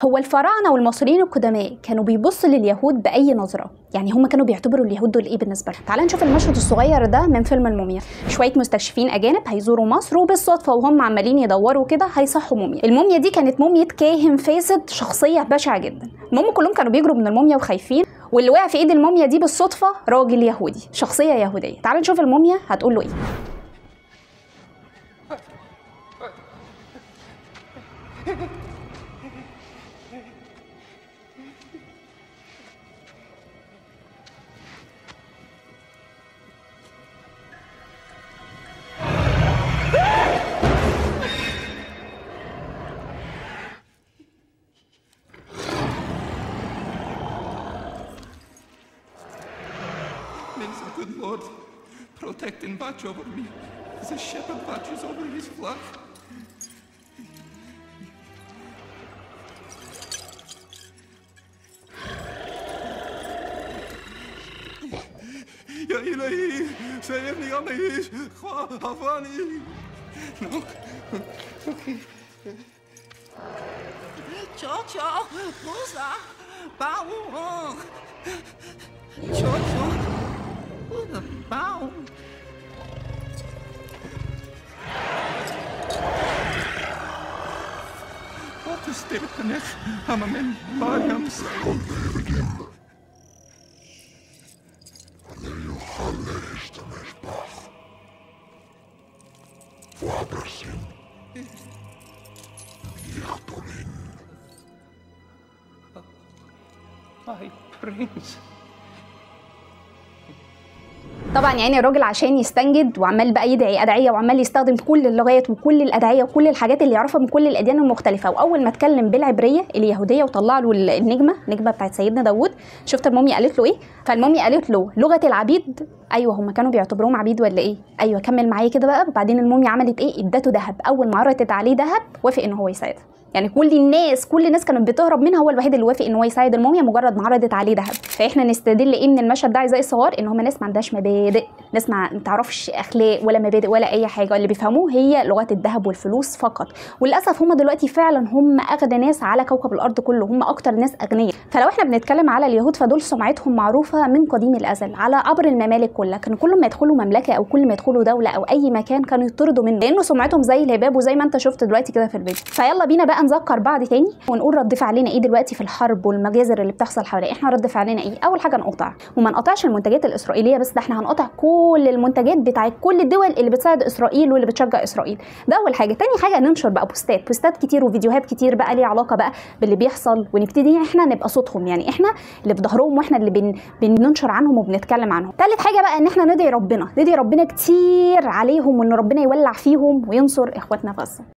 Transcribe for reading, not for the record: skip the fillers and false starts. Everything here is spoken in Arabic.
هو الفراعنه والمصريين القدماء كانوا بيبصوا لليهود باي نظره؟ يعني هم كانوا بيعتبروا اليهود دول ايه بالنسبه لهم؟ تعال نشوف المشهد الصغير ده من فيلم الموميا. شويه مستكشفين اجانب هيزوروا مصر، وبالصدفه وهم عمالين يدوروا كده هيصحوا موميا. الموميا دي كانت موميا كاهن فاسد، شخصيه بشعه جدا. المهم كلهم كانوا بيجروا من الموميا وخايفين، واللي وقع في ايد الموميا دي بالصدفه راجل يهودي، شخصيه يهوديه. تعال نشوف الموميا هتقول له ايه. May the good Lord protect and watch over me as a shepherd watches over his flock. يا إلهي سيبني أميش خافاني. No. Okay. Chocho, Musa, Baum. Chocho, Baum. Wat is dit net? Hamamen, Bayams. My prince. طبعا يعني الراجل عشان يستنجد وعمال بقى يدعي ادعيه، وعمال يستخدم كل اللغات وكل الادعيه وكل الحاجات اللي يعرفها من كل الاديان المختلفه. واول ما اتكلم بالعبريه اليهوديه وطلع له النجمه بتاعت سيدنا داوود، شفت الموميا قالت له ايه؟ فالموميا قالت له لغه العبيد. ايوه هم كانوا بيعتبروهم عبيد ولا ايه؟ ايوه كمل معايا كده بقى. وبعدين الموميا عملت ايه؟ ادته ذهب. اول ما عرضت عليه ذهب وافق ان هو يساعدها. يعني كل الناس كانت بتهرب منها، هو الوحيد اللي وافق ان هو يساعد الموميا مجرد ما عرضت عليه ذهب. فاحنا نستدل ايه من المشهد ده اعزائي الصغار؟ ان هم ناس ما عندهاش مبادئ، ناس ما تعرفش اخلاق ولا مبادئ ولا اي حاجه، اللي بيفهموه هي لغات الذهب والفلوس فقط. وللاسف هم دلوقتي فعلا هم اغنى ناس على كوكب الارض كله، هم اكتر ناس اغنياء. فلو احنا بنتكلم على اليهود فدول سمعتهم معروفه من قديم الازل على عبر الممالك كلها. كانوا كل ما يدخلوا مملكه او كل ما يدخلوا دوله او اي مكان كانوا يطردوا منه، لانه سمعتهم زي الهباب وزي ما انت شفت دلوقتي كده في الفيديو. فيلا بينا بقى نذكر بعض تاني ونقول رد فعلنا ايه دلوقتي في الحرب والمجازر اللي بتحصل حوالينا. احنا رد فعلنا ايه؟ اول حاجه نقطع، وما نقطعش المنتجات الاسرائيليه بس، ده احنا هنقطع كل المنتجات بتاعت كل الدول اللي بتساعد اسرائيل واللي بتشجع اسرائيل. ده اول حاجه. تاني حاجه ننشر بقى بوستات كتير وفيديوهات كتير بقى ليها علاقه بقى باللي بيحصل، ونبتدي احنا نبقى صوتهم، يعني احنا اللي في ظهرهم واحنا اللي بننشر عنهم وبنتكلم عنهم. تالت حاجه بقى ان احنا ندعي ربنا كتير عليهم، وان ربنا يولع فيهم وينصر اخواتنا في غزه.